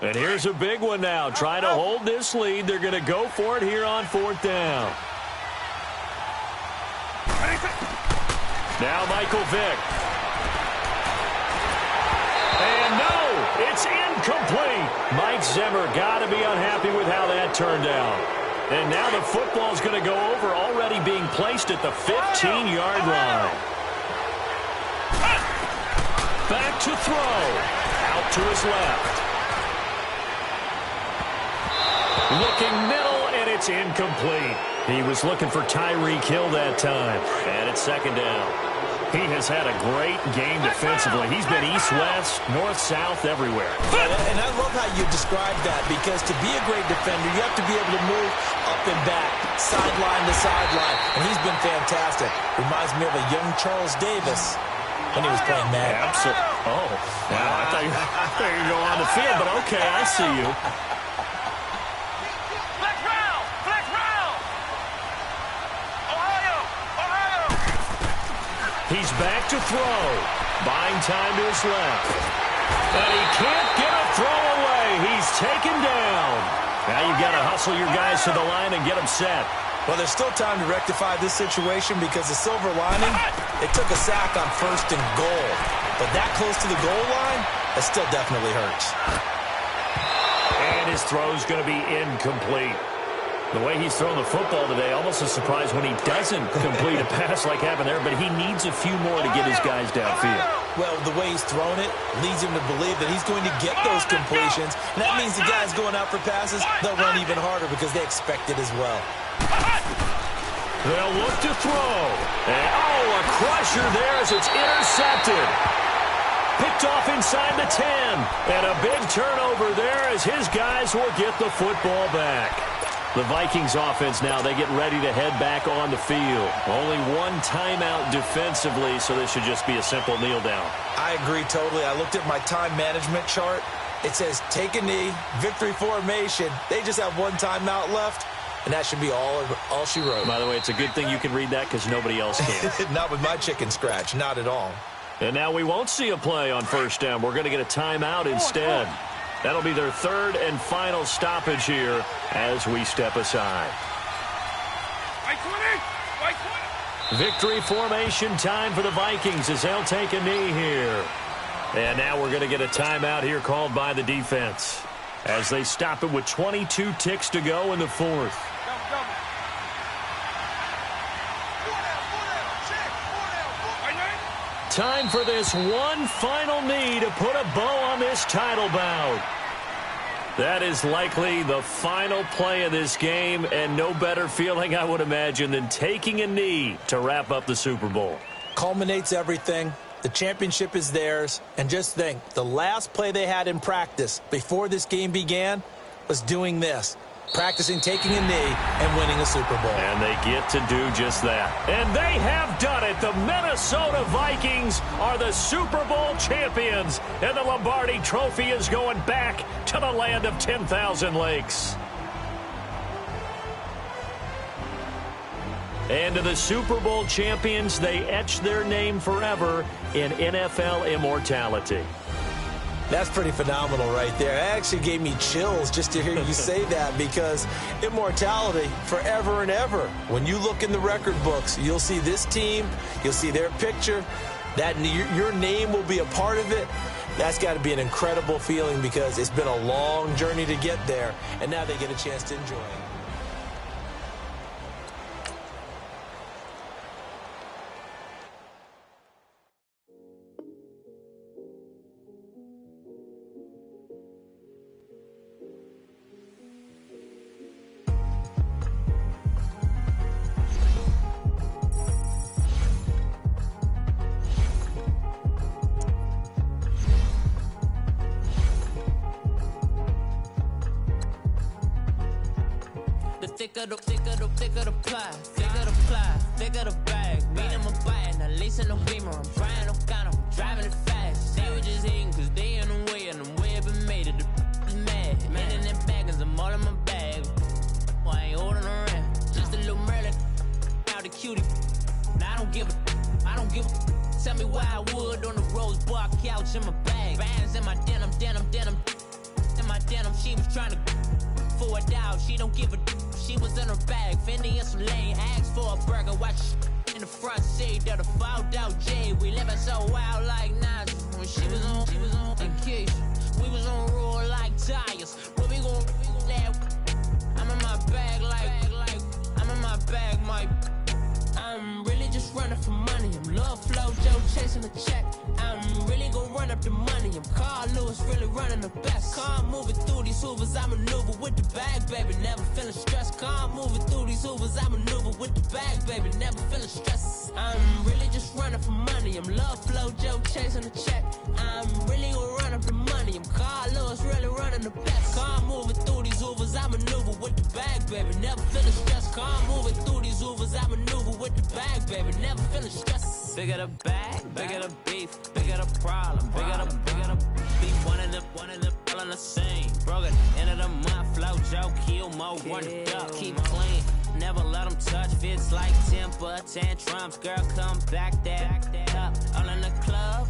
And here's a big one now. Trying to hold this lead. They're going to go for it here on 4th down. Now Michael Vick. And no, it's incomplete. Mike Zimmer got to be unhappy with how that return down. And now the football's going to go over, already being placed at the 15-yard line. Back to throw. Out to his left. Looking middle, and it's incomplete. He was looking for Tyreek Hill that time. And it's second down. He has had a great game defensively. He's been east-west, north-south, everywhere. And I love how you describe that, because to be a great defender, you have to be able to move up and back, sideline to sideline. And he's been fantastic. Reminds me of a young Charles Davis when he was playing Madden. Absolutely. Oh, wow. I thought you were going on the field, but okay, I see you. He's back to throw. Buying time to his left. And he can't get a throw away. He's taken down. Now you've got to hustle your guys to the line and get them set. Well, there's still time to rectify this situation, because the silver lining, it took a sack on 1st and goal. But that close to the goal line, that still definitely hurts. And his throw's going to be incomplete. The way he's thrown the football today, almost a surprise when he doesn't complete a pass like happened there, but he needs a few more to get his guys downfield. Well, the way he's thrown it leads him to believe that he's going to get those completions. And that means the guys going out for passes, they'll run even harder because they expect it as well. They'll look to throw. And, a crusher there as it's intercepted. Picked off inside the 10. And a big turnover there as his guys will get the football back. The Vikings offense now, they get ready to head back on the field. Only one timeout defensively, so this should just be a simple kneel down. I agree totally. I looked at my time management chart. It says take a knee, victory formation. They just have one timeout left, and that should be all she wrote. By the way, it's a good thing you can read that because nobody else can. Not with my chicken scratch, not at all. And now we won't see a play on first down. We're going to get a timeout instead. That'll be their third and final stoppage here as we step aside. Victory formation time for the Vikings as they'll take a knee here. And now we're going to get a timeout here called by the defense as they stop it with 22 ticks to go in the fourth. Time for this one final knee to put a bow on this title bout. That is likely the final play of this game, and no better feeling, I would imagine, than taking a knee to wrap up the Super Bowl. Culminates everything. The championship is theirs. And just think, the last play they had in practice before this game began was doing this. Practicing taking a knee and winning a Super Bowl. And they get to do just that. And they have done it. The Minnesota Vikings are the Super Bowl champions. And the Lombardi Trophy is going back to the land of 10,000 lakes. And to the Super Bowl champions, they etch their name forever in NFL immortality. That's pretty phenomenal right there. It actually gave me chills just to hear you say that, because immortality forever and ever. When you look in the record books, you'll see this team, you'll see their picture, that your name will be a part of it. That's got to be an incredible feeling, because it's been a long journey to get there, and now they get a chance to enjoy it. Thicker the pie, thicker the bag. Mean I'm a bite, now lacing no beamer. I'm frying no counter, I'm driving it fast. They were just hating cause they in the way, and the way I've been made it, the is mad. Man in that bag, cause I'm all in my bag. Well, I ain't holding around, just a little Merlin, out the cutie. Now I don't give a, tell me why I would on the rose bar couch in my bag. Bands in my denim. In my denim, she was trying to for it out, she don't give a. She was in her bag, Fendi and some lane, asked for a burger, watch in the front seat of the fouled out J. We living so wild like Nas. When she was on vacation, we was on roll like tires. Where we gon' that? I'm a running for money. I'm love flow, Joe chasing the check. I'm really gon' run up the money. I'm Carl Lewis, really running the best. Car moving through these Hoovers, I maneuver with the bag, baby. Never feeling stressed. Car moving through these Hoovers, I maneuver with the bag, baby. Never feeling stressed. I'm really just running for money. I'm love flow, Joe chasing the check. I'm really gon' run up the money. I'm Carl Lewis, really running the best. Car moving through these Hoovers, I maneuver with the bag, baby. Never feeling stressed. Car moving through these Hoovers, I maneuver with the bag, baby. Never feeling stressed. Bigger the bag, bigger the beef, bigger the problem, bigger the beef. One in the all in the same. Broke at the end of the month, flow, Joe, kill, mo, run it up, keep clean. Never let them touch, fits like temper tantrums. Girl, come back that up, all in the club,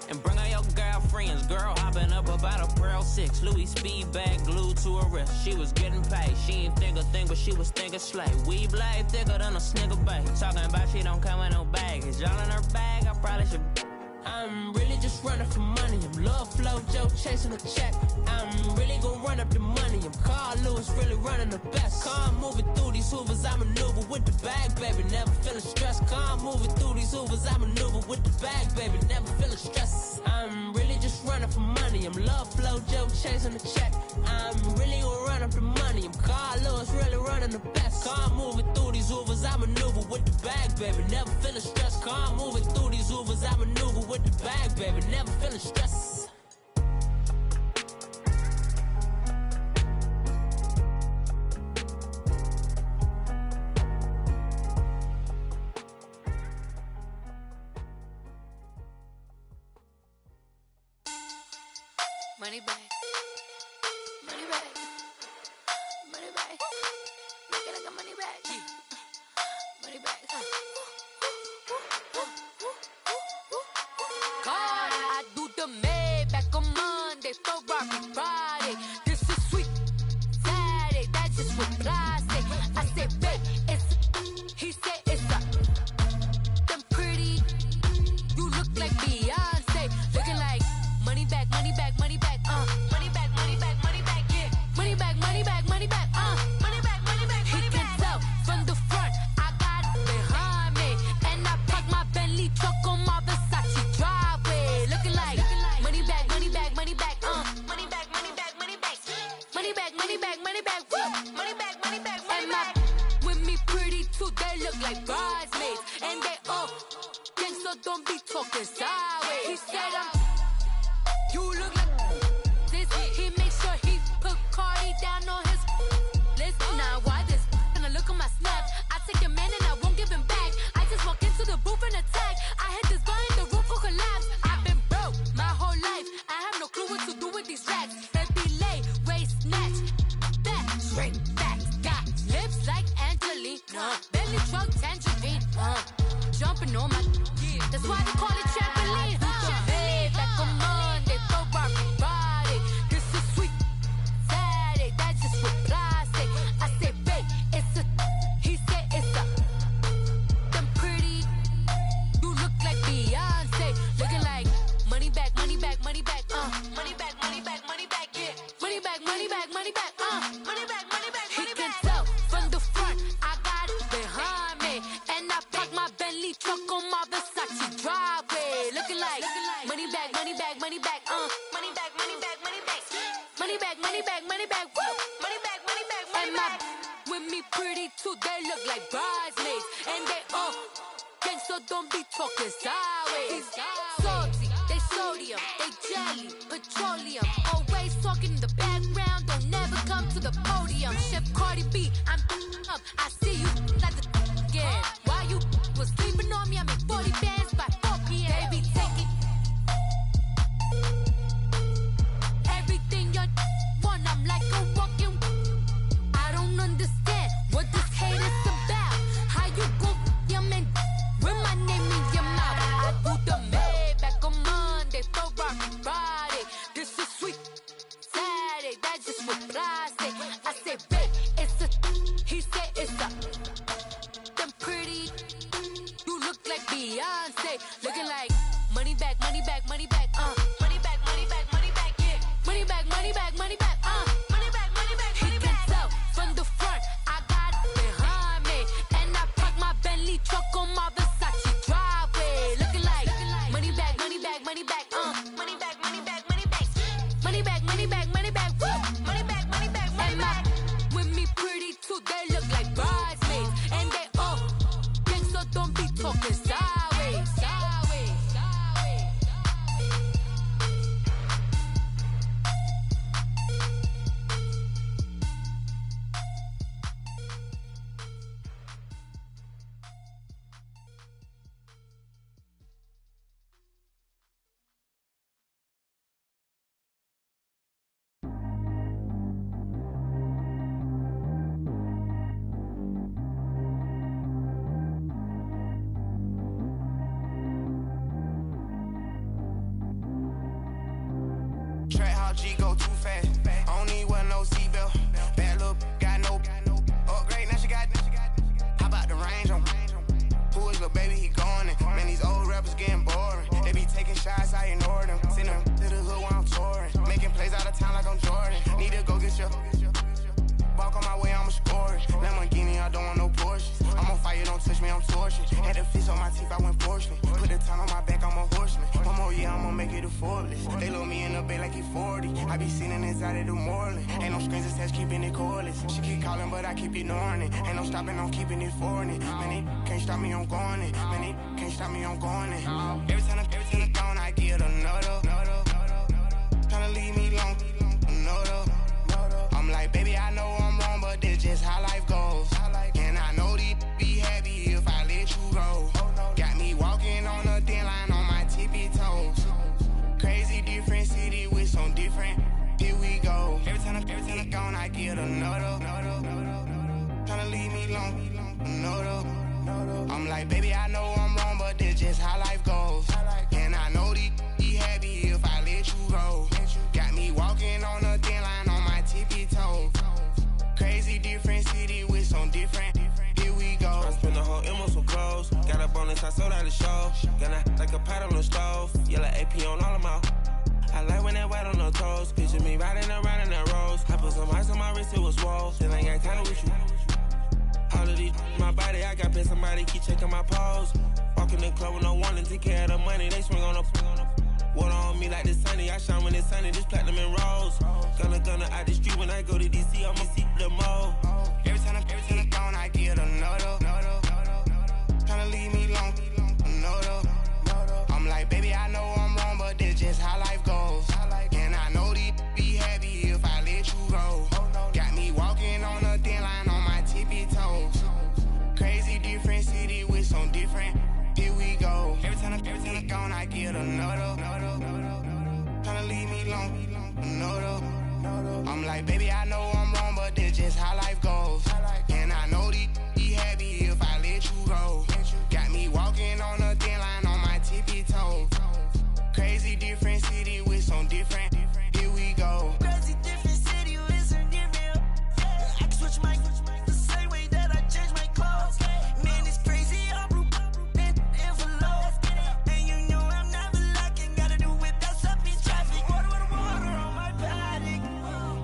and bring all your girlfriends. Girl hopping up about a Pearl 6 Louis speed bag glued to her wrist. She was getting paid. She ain't think a thing, but she was thinking slay. We blade thicker than a snigger bag. Talking about she don't come with no baggage. All in her bag, I probably should. I'm really just running for money. I'm love flow, Joe chasing a check. I'm really gon' run up the money. I'm Carl Lewis, really running the best. Car moving through these Hoovers, I maneuver with the bag, baby. Never feeling stressed. Car moving through these Hoovers, I maneuver with the bag, baby. Never feeling stressed. I'm really just running for money. I'm love flow, Joe chasing the check. I'm really gon' run up the money. I'm Carl Lewis, really running the best. Car moving through these Hoovers, I maneuver with the bag, baby. Never feeling stressed. Car moving through these Hoovers, I maneuver with the bag, baby. Never feeling stressed. Money bag, money bag, money bag. Make it like a money bag, money bag. God, I do the Maybach on Monday, Ferrari Friday. This is sweet Saturday, that's just what I say. I say, babe, it's. He said it's a. Them pretty, you look like Beyonce, looking like money bag, money bag, money bag, money bag, money bag, money bag, yeah, money bag, money bag, money bag, money bag, money bag. He can tell from the front, I got it behind me, and I park my Bentley truck on my Versace driveway, looking like money bag, money bag, money bag, money bag, money bag, money bag, money bag, money bag, money bag, money bag, money bag, money bag. With me pretty too, they look like bridesmaids, and they all gang, so don't be talking sideways. He said you look like this. He makes sure he put Cardi down on his list. Now why this? Gonna look at my snap. I take your man and I won't give him back. I just walk into the booth and attack. I hit this button, the roof will collapse. I've been broke my whole life. I have no clue what to do with these racks. Baby lay, waist snatch, back, straight back. Got lips like Angelina, belly truck tangerine, jumping on my. That's why they call it trampoline. Back on Monday, Ferrari Friday. This is sweet Saturday, that's just what I say. I say, babe, it's a. He said it's a. Them pretty, you look like Beyonce, looking like money bag, money bag, money bag, money bag, money bag, money bag, yeah, money bag, money bag, money bag, money bag, money bag. He can tell from the front, I got it behind me, and I park my Bentley truck on my Versace driveway, looking like money bag, money bag, money bag, money bag, money bag, money bag, money bag, money bag, money bag, woo, money bag, money bag, money bag. With me pretty too, they look like bridesmaids, and they all gang, so don't be talking sideways. Salty, they sodium, they jelly, petroleum, always talking in the background, don't never come to the podium. Chef Cardi B, I'm up, I see you like the again. While you was sleeping on me, I make 40 bands by 4 p.m. Baby, take it. Everything you want, I'm like a walking. I don't understand what this hate is about. How you go, your man, with my name in your mouth. I do the Maybach on Monday, Ferrari Friday. This is sweet Saturday, that's just what I say. I say, babe, it's a. He said it's a. on my teeth, I went fortunate. Put the time on my back, I'm a horseman. One more year, I'ma make it a Forbes. They load me in the bay like he 40. I be seen inside of the Moreland. Ain't no screens attached, keeping it cordless. She keep calling, but I keep ignoring it. Ain't no stopping, I'm keeping it foreign it. Man, they can't stop me, I'm going it. Man, they can't stop me, I'm going it. Every time I'm gone, I get another. Tryna leave me long, another. I'm like, baby, I know I'm wrong, but this just how life goes. And I know these be happy if I let you go. Got me walking on a thin line on my tippy toes. Crazy different city with some different. Here we go. Every time I'm gone, I get another. Tryna leave me long, another. I'm like, baby, I know I'm wrong, but this just how life goes. And I know these be happy if I let you go. Got me walking on a thin line on my tippy toes. Crazy different city with some different. Here we go. I spent the whole M on some clothes. Got a bonus, I sold out the show. Gonna like a pot on the stove. Yellow AP on all of my. I like when that white on the toes. Picture me riding around in that rose. I put some ice on my wrist, it was swole. Then I got kinda with you. All of these, my body, I got paid somebody, keep checking my pose. Walking the club with no warning, take care of the money, they swing on the. Water on me like the sunny, I shine when it's sunny, this platinum and rose. Gonna out the street when I go to DC, I'ma see the mo. Every time I'm gone, I get another. Tryna leave me long, another. I'm like, baby, I know I'm wrong, but this just how life goes. And I know these be happy if I let you go. Got me walking on a thin line on my tippy toes. Crazy different city with some different. Here we go. Every time I'm gone, I get another. Tryna leave me long, another. I'm like, baby, I know I'm wrong, but this just how life goes. And I know these be happy if I let you go. Got me walking on a thin line on my tippy toes. Crazy different city with some different. Here we go. Crazy different city with some different. I can switch my the same way that I change my clothes. Man, it's crazy. I'm blue envelope. And you know I'm never lacking. Gotta do it, that's up in traffic. Water on my paddock.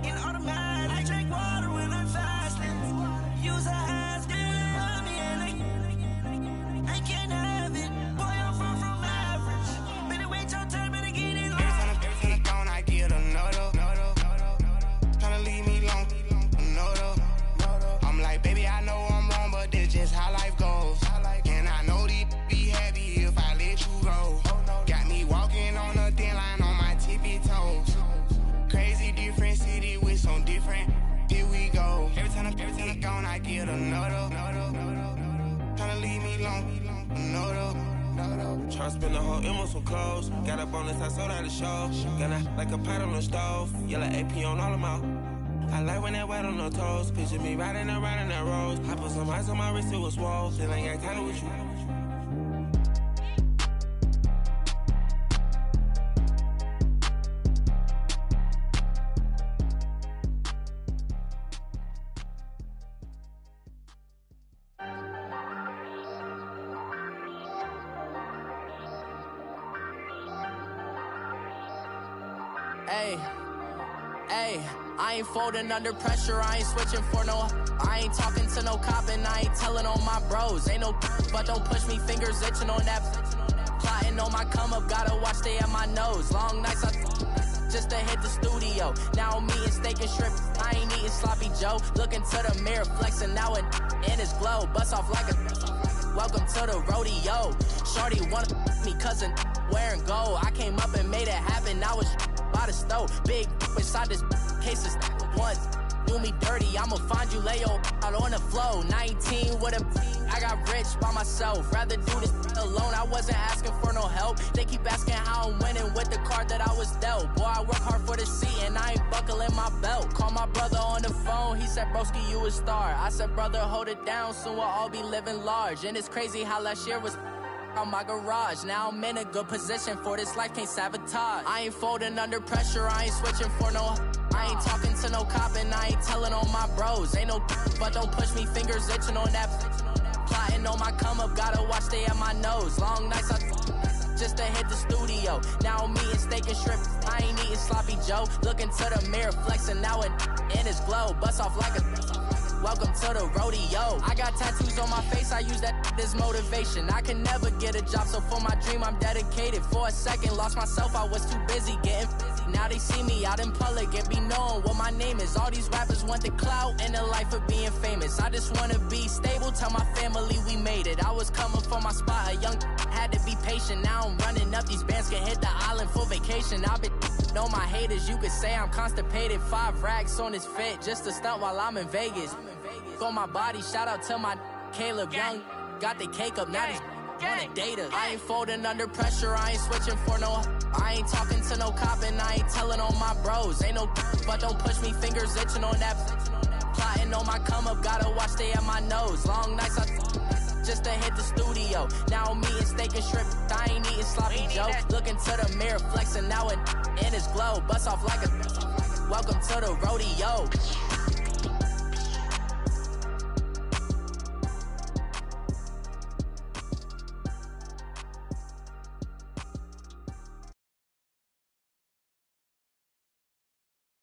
In automatic. I drink water when I'm fasting. Use a ass, get on me, and I can't have it. Boy, I'm far from average. Better wait your turn, better get it. Every time I'm gone, I get another. Tryna leave me long, another. I'm like, baby, I know I'm wrong, but this just how life goes. And I know these be happy if I let you go. Got me walking on a thin line on my tippy toes. Crazy different city with some different. Here we go. Every time I'm gone, I get another. Tryna leave me long, another. Tryna spend the whole M on some clothes. Got a bonus, I sold out the show. Gonna like a pot on the stove. Yellow AP on all of my. I like when that white on the toes. Picture me riding around in that rose. I put some ice on my wrist, it was swole. Then I got kinda with you. Hey, I ain't folding under pressure, I ain't switching for no. I ain't talking to no cop and I ain't telling on my bros. Ain't no but don't push me, fingers itching on that. Plotting on my come up, gotta watch stay at my nose. Long nights I just to hit the studio. Now I'm eating steak and shrimp, I ain't eating sloppy Joe. Looking to the mirror, flexing now and in his glow. Bust off like a welcome to the rodeo. Shorty wanna me cousin wearing gold. I came up and made it happen, I was by the stove. Big inside this case is once. Do me dirty, I'ma find you, lay your out on the flow. 19 with a I got rich by myself. Rather do this alone, I wasn't asking for no help. They keep asking how I'm winning with the card that I was dealt. Boy, I work hard for the seat and I ain't buckling my belt. Call my brother on the phone, he said, broski, you a star. I said, brother, hold it down, soon we'll all be living large. And it's crazy how last year was on my garage. Now I'm in a good position for this life, can't sabotage. I ain't folding under pressure, I ain't switching for no. I ain't talking to no cop and I ain't telling on my bros. Ain't no but don't push me, fingers itching on that. Plotting on my come up, gotta watch stay at my nose. Long nights I just to hit the studio. Now I'm eating steak and shrimp, I ain't eating sloppy Joe. Looking to the mirror, flexing now and in his glow. Bust off like a welcome to the rodeo. I got tattoos on my face, I use that got this motivation. I can never get a job, so for my dream I'm dedicated. For a second, lost myself, I was too busy getting now they see me out in public and be knowing what my name is. All these rappers want the clout and the life of being famous. I just wanna be stable, tell my family we made it. I was coming for my spot, a young had to be patient. Now I'm running up, these bands can hit the island for vacation. I've been know my haters, you could say I'm constipated. 5 racks on his fit, just a stunt while I'm in Vegas. On my body, shout out to my Caleb Young. Got the cake up, now these wanna date us. I ain't folding under pressure, I ain't switching for no. I ain't talking to no cop and I ain't telling on my bros. Ain't no but don't push me, fingers itching on that. Plotting on my come up, gotta watch stay at my nose. Long nights just to hit the studio. Now I'm eating steak and shrimp, I ain't eating sloppy Joe. Looking to the mirror, flexing now and in his glow. Bust off like a welcome to the rodeo.